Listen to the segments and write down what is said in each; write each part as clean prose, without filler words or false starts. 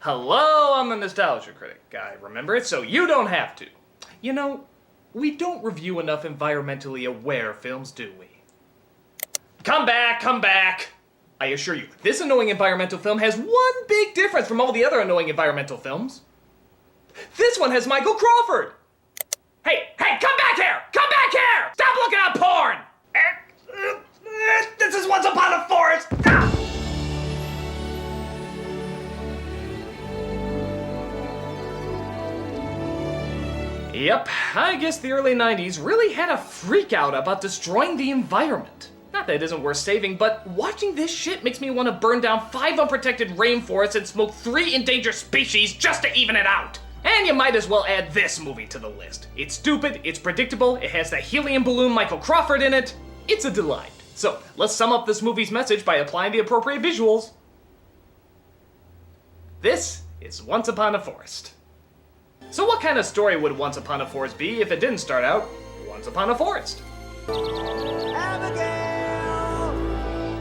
Hello, I'm the Nostalgia Critic. I remember it so you don't have to. You know, we don't review enough environmentally aware films, do we? Come back, come back! I assure you, this annoying environmental film has one big difference from all the other annoying environmental films. This one has Michael Crawford! Hey, come back here! Come back here! Stop looking at porn! This is Once Upon a Forest! Ah! Yep, I guess the early 90s really had a freak out about destroying the environment. Not that it isn't worth saving, but watching this shit makes me want to burn down 5 unprotected rainforests and smoke 3 endangered species just to even it out. And you might as well add this movie to the list. It's stupid, it's predictable, it has the helium balloon Michael Crawford in it. It's a delight. So, let's sum up this movie's message by applying the appropriate visuals. This is Once Upon a Forest. So what kind of story would Once Upon a Forest be if it didn't start out Once Upon a Forest? Abigail!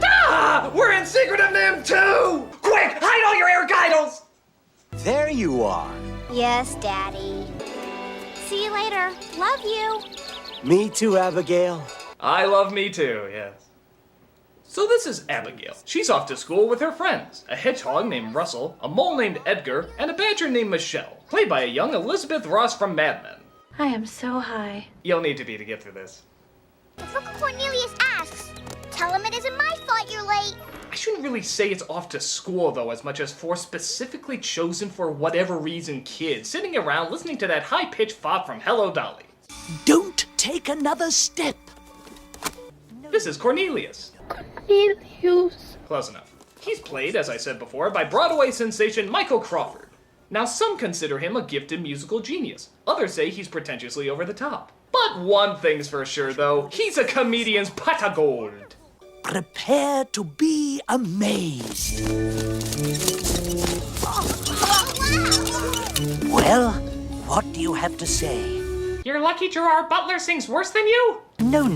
Ah! We're in Secret of Nim 2! Quick, hide all your Eric idols! There you are. Yes, Daddy. See you later. Love you. Me too, Abigail. I love me too, yes. So this is Abigail. She's off to school with her friends. A hedgehog named Russell, a mole named Edgar, and a badger named Michelle, played by a young Elizabeth Ross from Mad Men. I am so high. You'll need to be to get through this. If Uncle Cornelius asks, tell him it isn't my fault you're late. I shouldn't really say it's off to school, though, as much as for specifically chosen for whatever reason kids sitting around listening to that high-pitched fop from Hello Dolly. Don't take another step. This is Cornelius. Cornelius. Close enough. He's played, as I said before, by Broadway sensation Michael Crawford. Now, some consider him a gifted musical genius. Others say he's pretentiously over the top. But one thing's for sure, though. He's a comedian's pot of gold. Prepare to be amazed. Well, what do you have to say? You're lucky Gerard Butler sings worse than you? No.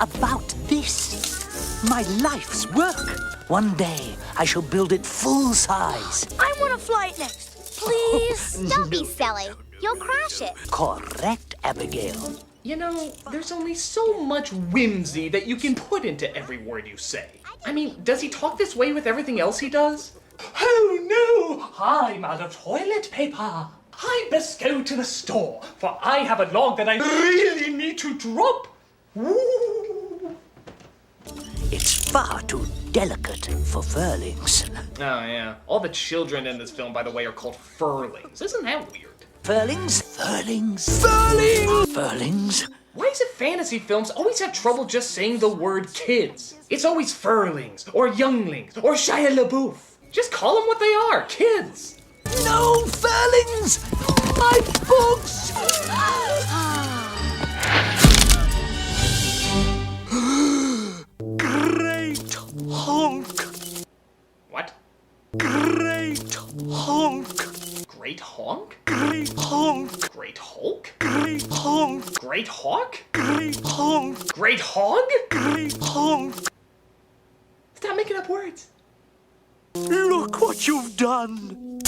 About this. My life's work. One day, I shall build it full size. I want to fly it next. Please. Don't be silly. You'll crash it. Correct, Abigail. You know, there's only so much whimsy that you can put into every word you say. I mean, does he talk this way with everything else he does? Oh no, I'm out of toilet paper. I best go to the store, for I have a log that I really need to drop. Ooh. It's far too delicate for furlings. Oh yeah, all the children in this film, by the way, are called furlings. Isn't that weird? Furlings. Furlings. Why is it fantasy films always have trouble just saying the word kids? It's always furlings, or younglings, or Shia LaBeouf. Just call them what they are, kids. No furlings! My books! Great honk! What? Great honk! Great honk? Great honk! Great Hulk? Great honk! Great hawk? Great honk! Great hog? Great honk! Stop making up words. Look what you've done!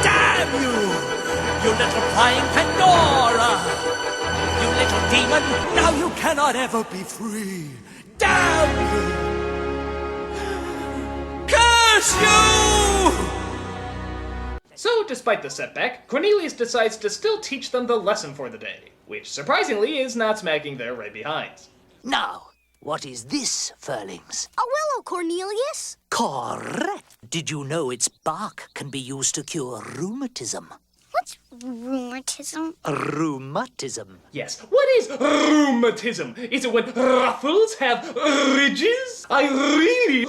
Damn you! You little flying Pandora! You little demon! Now you cannot ever be free! Damn you! Curse you! So, despite the setback, Cornelius decides to still teach them the lesson for the day, which surprisingly is not smacking their right behinds. Now, what is this, furlings? A willow, Cornelius. Correct! Did you know its bark can be used to cure rheumatism? What's rheumatism? Rheumatism. Yes, what is rheumatism? Is it when ruffles have ridges? I really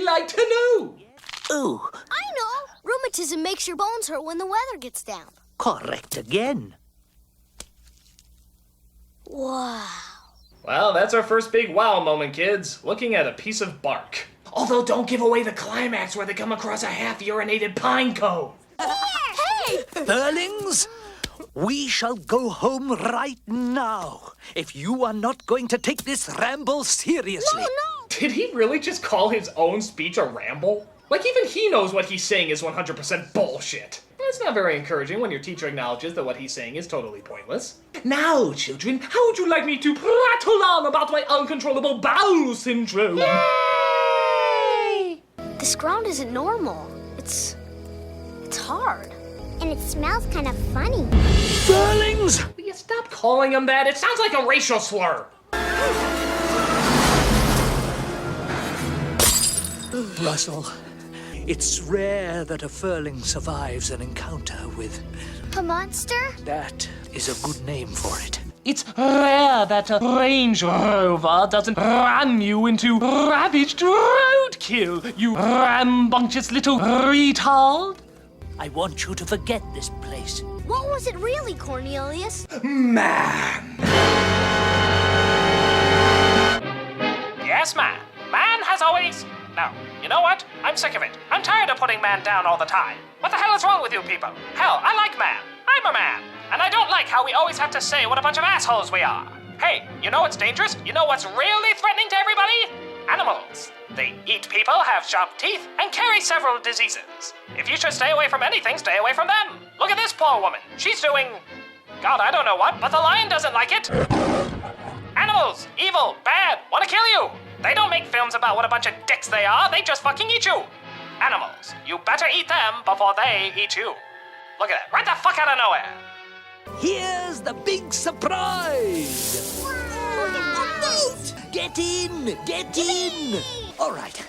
like to know. Oh, I know. Rheumatism makes your bones hurt when the weather gets down. correct again. Wow. Well, that's our first big wow moment, kids. Looking at a piece of bark. Although don't give away the climax where they come across a half-urinated pine cone. Hey! Furlings, we shall go home right now if you are not going to take this ramble seriously. No! Did he really just call his own speech a ramble? Like, even he knows what he's saying is 100% bullshit. It's not very encouraging when your teacher acknowledges that what he's saying is totally pointless. Now, children, how would you like me to prattle on about my uncontrollable bowel syndrome? Yay! This ground isn't normal. It's hard. And it smells kind of funny. Furlings! Will you stop calling him that? It sounds like a racial slur. Russell, it's rare that a furling survives an encounter with... A monster? That is a good name for it. It's rare that a Range Rover doesn't ram you into ravaged roadkill, you rambunctious little retard. I want you to forget this place. What was it really, Cornelius? Man. Yes, man. Man has always... No, you know what? I'm sick of it. I'm tired of putting man down all the time. What the hell is wrong with you people? Hell, I like man. I'm a man. And I don't like how we always have to say what a bunch of assholes we are. Hey, you know what's dangerous? You know what's really threatening to everybody? Animals. They eat people, have sharp teeth, and carry several diseases. If you should stay away from anything, stay away from them. Look at this poor woman. She's doing... God, I don't know what, but the lion doesn't like it. Animals, evil, bad, want to kill you. They don't make films about what a bunch of dicks they are, they just fucking eat you. Animals, you better eat them before they eat you. Look at that, right the fuck out of nowhere. Here's the big surprise! Look at the boat! Get in! Get in! All right.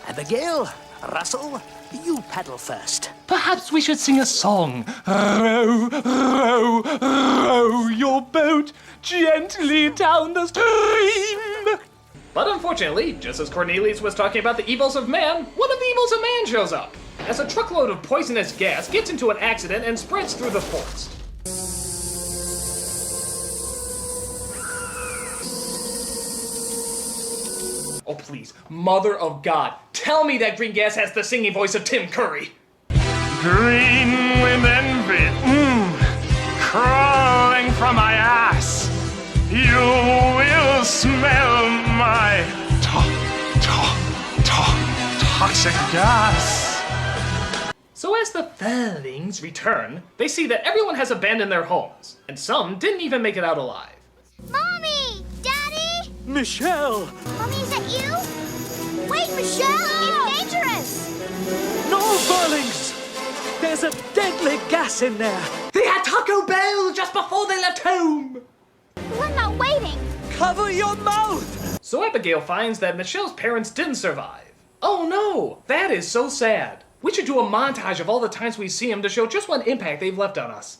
Abigail, Russell, you paddle first. Perhaps we should sing a song. Row, row, row your boat gently down the stream. But unfortunately, just as Cornelius was talking about the evils of man, one of the evils of man shows up, as a truckload of poisonous gas gets into an accident and spreads through the forest. Oh please, mother of God, tell me that green gas has the singing voice of Tim Curry. Green with envy, crawling from my ass. You will smell my toxic gas. So as the Furlings return, they see that everyone has abandoned their homes, and some didn't even make it out alive. Mommy! Daddy! Michelle! Mommy, is that you? Wait, Michelle! It's dangerous! No, Furlings! There's a deadly gas in there! They had Taco Bell just before they left home! We're not waiting. Cover your mouth! So Abigail finds that Michelle's parents didn't survive. Oh no, that is so sad. We should do a montage of all the times we see them to show just what impact they've left on us.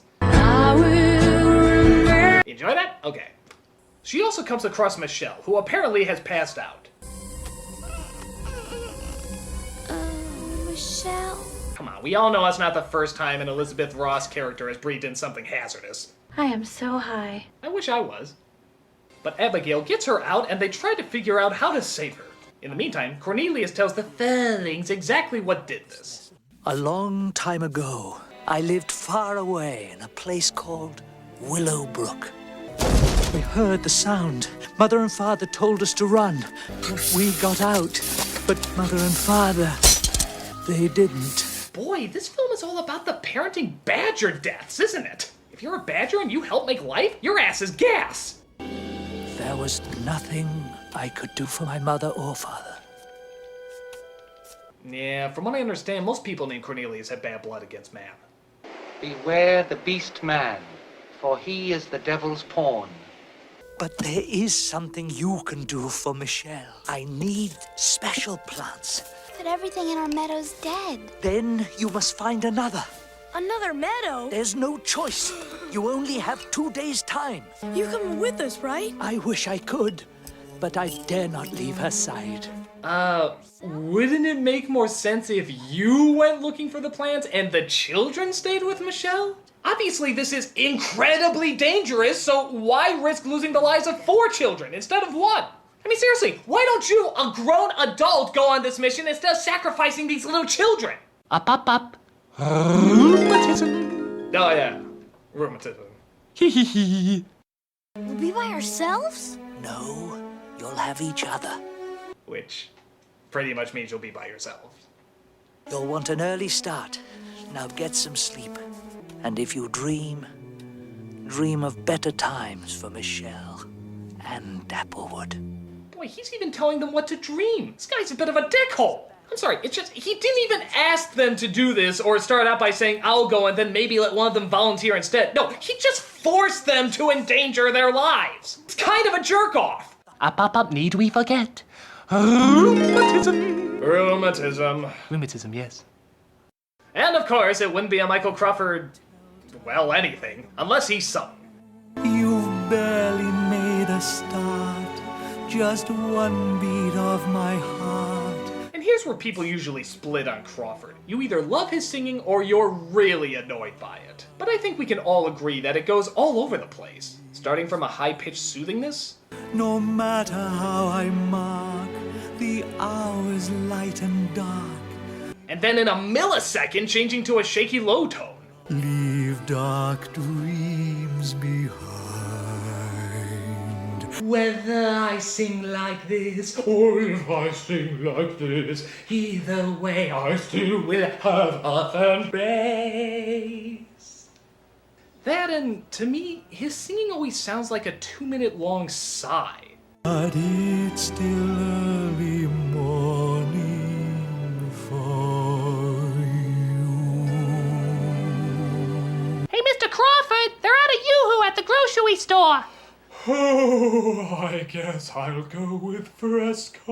Enjoy that? Okay. She also comes across Michelle, who apparently has passed out. Michelle. Come on, we all know it's not the first time an Elizabeth Ross character has breathed in something hazardous. I am so high. I wish I was. But Abigail gets her out and they try to figure out how to save her. In the meantime, Cornelius tells the Furlings exactly what did this. A long time ago, I lived far away in a place called Willowbrook. We heard the sound. Mother and Father told us to run. We got out, but Mother and Father, they didn't. Boy, this film is all about the parenting badger deaths, isn't it? If you're a badger and you help make life, your ass is gas. There was nothing I could do for my mother or father. Yeah, from what I understand, most people named Cornelius have bad blood against man. Beware the beast man, for he is the devil's pawn. But there is something you can do for Michelle. I need special plants. But everything in our meadow's dead. Then you must find another. Another meadow? There's no choice. You only have 2 days' time. You come with us, right? I wish I could, but I dare not leave her side. Wouldn't it make more sense if you went looking for the plants and the children stayed with Michelle? Obviously, this is incredibly dangerous, so why risk losing the lives of 4 children instead of 1? I mean, seriously, why don't you, a grown adult, go on this mission instead of sacrificing these little children? Up. Rheumatism. Oh, yeah. Rheumatism. Hee. We'll be by ourselves? No, you'll have each other. Which pretty much means you'll be by yourself. You'll want an early start. Now get some sleep. And if you dream of better times for Michelle and Applewood. Boy, he's even telling them what to dream. This guy's a bit of a dickhole. I'm sorry, it's just, he didn't even ask them to do this or start out by saying, I'll go, and then maybe let one of them volunteer instead. No, he just forced them to endanger their lives. It's kind of a jerk-off. Up, need we forget? Rheumatism. Rheumatism, yes. And of course, it wouldn't be a Michael Crawford, well, anything, unless he sung. You've barely made a start, just one beat of my heart. And here's where people usually split on Crawford. You either love his singing or you're really annoyed by it. But I think we can all agree that it goes all over the place, starting from a high-pitched soothingness. No matter how I mark the hours light and dark, and then in a millisecond changing to a shaky low tone. Leave dark dreams behind. Whether I sing like this or if I sing like this, either way I still will have a fan base. That, and to me, his singing always sounds like a 2-minute long sigh. But it's still early morning for you. Hey, Mr. Crawford, they're out of Yoo-hoo at the grocery store. Oh, I guess I'll go with Fresco.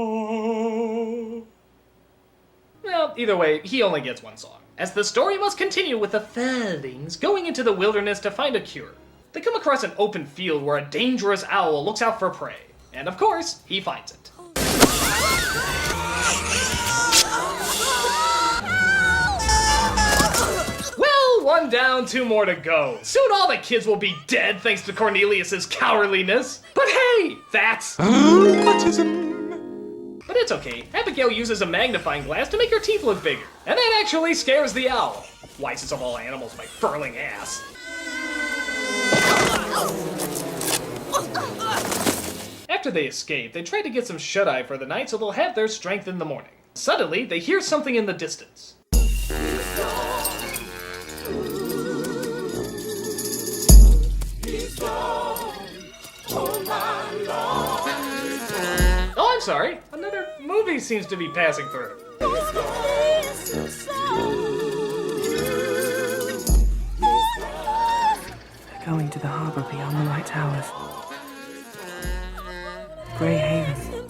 Well, either way, he only gets one song, as the story must continue with the Fieldings going into the wilderness to find a cure. They come across an open field where a dangerous owl looks out for prey, and of course, he finds it. Well, one down, 2 more to go. Soon all the kids will be dead thanks to Cornelius's cowardliness. But hey, that's rheumatism. But it's okay. Abigail uses a magnifying glass to make her teeth look bigger, and that actually scares the owl. Wisest of all animals, my furling ass. After they escape, they try to get some shut-eye for the night so they'll have their strength in the morning. Suddenly, they hear something in the distance. Oh, I'm sorry. Another movie seems to be passing through. They're going to the harbor beyond the White Towers. Grey Haven.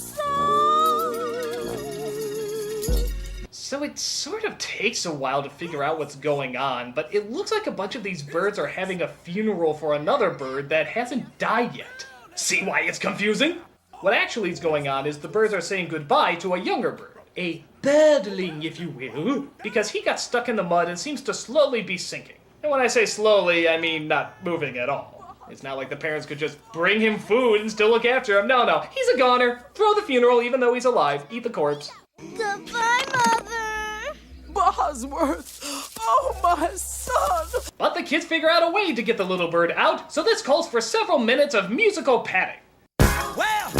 So it sort of takes a while to figure out what's going on, but it looks like a bunch of these birds are having a funeral for another bird that hasn't died yet. See why it's confusing? What actually is going on is the birds are saying goodbye to a younger bird, a birdling, if you will, because he got stuck in the mud and seems to slowly be sinking. And when I say slowly, I mean not moving at all. It's not like the parents could just bring him food and still look after him. No, he's a goner. Throw the funeral even though he's alive. Eat the corpse. Goodbye, Mother. Bosworth! Oh, my son! But the kids figure out a way to get the little bird out, so this calls for several minutes of musical padding. Well!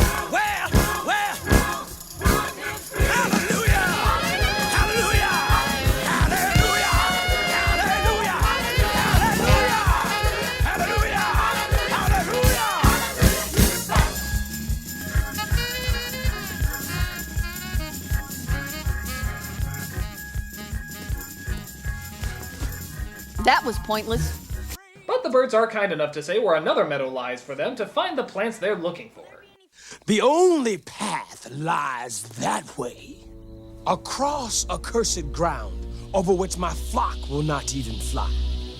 Hallelujah! Hallelujah! Hallelujah! Hallelujah! Hallelujah! Hallelujah! That was pointless. But the birds are kind enough to say where another meadow lies for them to find the plants they're looking for. The only path lies that way, across accursed ground, over which my flock will not even fly.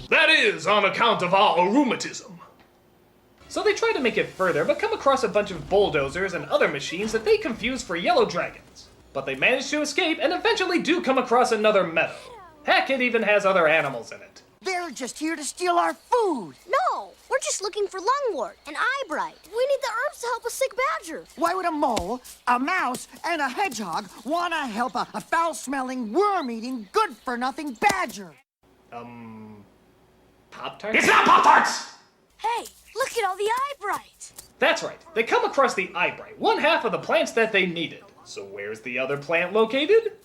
That is on account of our rheumatism. So they try to make it further, but come across a bunch of bulldozers and other machines that they confuse for yellow dragons. But they manage to escape and eventually do come across another meadow. Heck, it even has other animals in it. They're just here to steal our food. No, we're just looking for lungwort and eyebright. We need the herbs to help a sick badger. Why would a mole, a mouse, and a hedgehog want to help a foul-smelling, worm-eating, good-for-nothing badger? Pop-Tarts? It's not Pop-Tarts! Hey, look at all the eyebright. That's right. They come across the eyebright, one half of the plants that they needed. So where's the other plant located?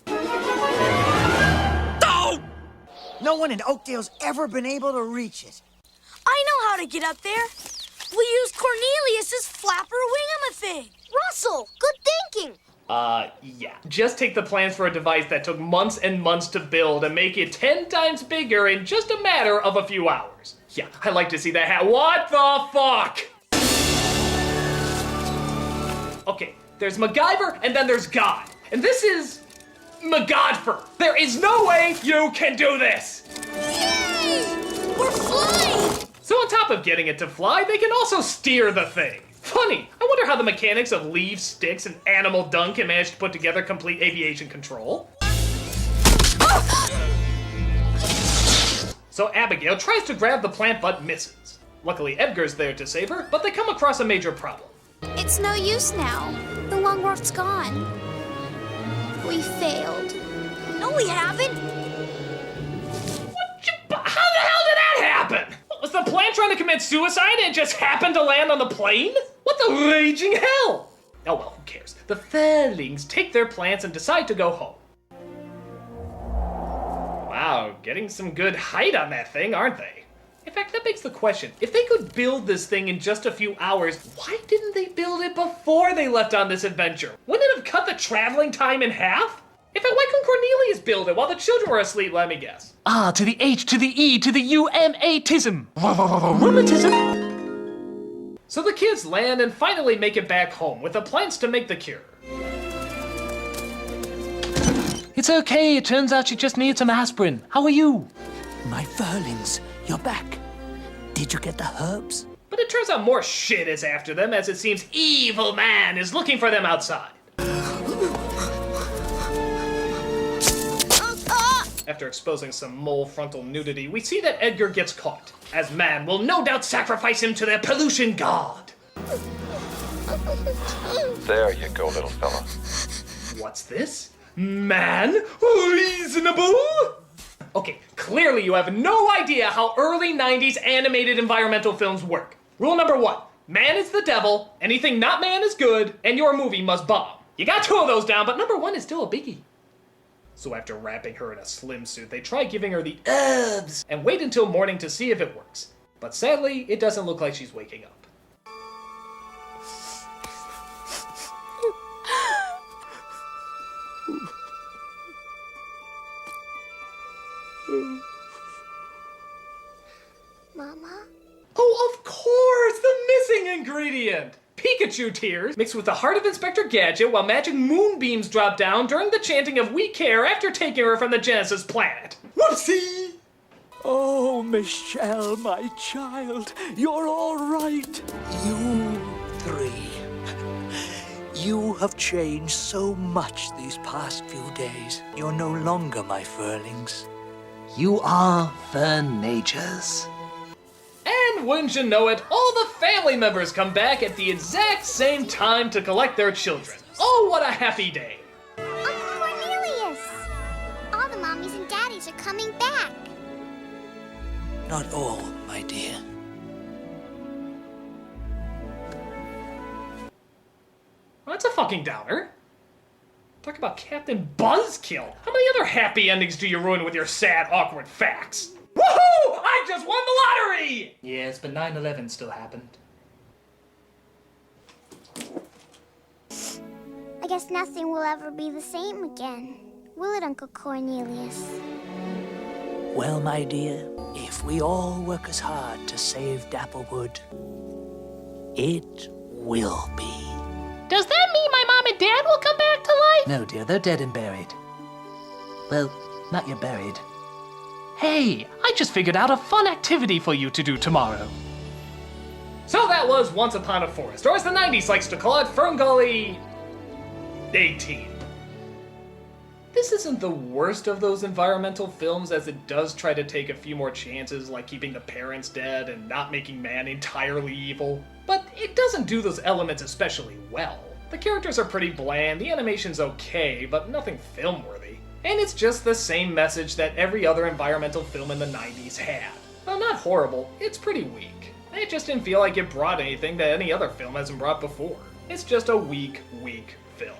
No one in Oakdale's ever been able to reach it. I know how to get up there. We use Cornelius's flapper wingamathing. Russell, good thinking. Yeah. Just take the plans for a device that took months and months to build and make it 10 times bigger in just a matter of a few hours. Yeah, I'd like to see that What the fuck? Okay, there's MacGyver and then there's God. And this is MacGodfer. There is no way you can do this. Yay! We're flying! So on top of getting it to fly, they can also steer the thing. Funny, I wonder how the mechanics of leaves, sticks, and animal dung can manage to put together complete aviation control. So Abigail tries to grab the plant but misses. Luckily Edgar's there to save her, but they come across a major problem. It's no use now. The Longworth's gone. We failed. No, we haven't. How the hell did that happen? Was the plant trying to commit suicide and just happened to land on the plane? What the raging hell? Oh well, who cares? The Fairlings take their plants and decide to go home. Wow, getting some good height on that thing, aren't they? In fact, that begs the question, if they could build this thing in just a few hours, why didn't they build it before they left on this adventure? Wouldn't it have cut the traveling time in half? In fact, why couldn't Cornelius build it while the children were asleep, let me guess? Ah, to the H, to the E, to the U-M-A-tism. Rheumatism? So the kids land and finally make it back home with the plans to make the cure. It's okay, it turns out she just needs some aspirin. How are you? My Furlings, you're back. Did you get the herbs? But it turns out more shit is after them, as it seems Evil Man is looking for them outside. After exposing some mole frontal nudity, we see that Edgar gets caught, as Man will no doubt sacrifice him to their pollution god. There you go, little fella. What's this? Man? Reasonable? Okay, clearly you have no idea how early 90s animated environmental films work. Rule number 1, man is the devil, anything not man is good, and your movie must bomb. You got 2 of those down, but number 1 is still a biggie. So after wrapping her in a slim suit, they try giving her the herbs and wait until morning to see if it works. But sadly, it doesn't look like she's waking up. Mama? Oh, of course! The missing ingredient! Pikachu tears mixed with the heart of Inspector Gadget while magic moonbeams drop down during the chanting of We Care after taking her from the Genesis planet. Whoopsie! Oh, Michelle, my child, you're all right. You 3. You have changed so much these past few days. You're no longer my Furlings. You are Furnagers. And wouldn't you know it, all the family members come back at the exact same time to collect their children. Oh, what a happy day. Uncle Cornelius! All the mommies and daddies are coming back. Not all, my dear. Well, that's a fucking downer. Talk about Captain Buzzkill. How many other happy endings do you ruin with your sad, awkward facts? Woohoo! I just won the lottery! Yes, but 9/11 still happened. I guess nothing will ever be the same again. Will it, Uncle Cornelius? Well, my dear, if we all work as hard to save Dapplewood, it will be. Does that mean my mom and dad will come back to life? No, dear, they're dead and buried. Well, not yet buried. Hey, I just figured out a fun activity for you to do tomorrow. So that was Once Upon a Forest, or as the 90s likes to call it, Ferngully 18. This isn't the worst of those environmental films, as it does try to take a few more chances, like keeping the parents dead and not making man entirely evil. But it doesn't do those elements especially well. The characters are pretty bland, the animation's okay, but nothing film-worthy. And it's just the same message that every other environmental film in the 90s had. Well, not horrible, it's pretty weak. It just didn't feel like it brought anything that any other film hasn't brought before. It's just a weak film.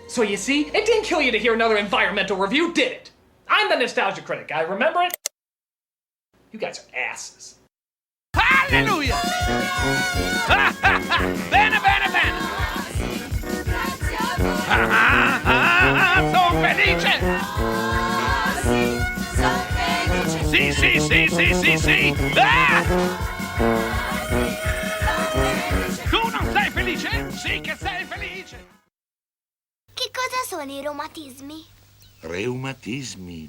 So you see, it didn't kill you to hear another environmental review, did it? I'm the nostalgia critic. I remember it. You guys are asses. Alleluia! Bene, bene, bene! Sono felice! Sì, sì, sì, sì, sì, sì! Tu non sei felice? Sì che sei felice! Che cosa sono i reumatismi? Reumatismi.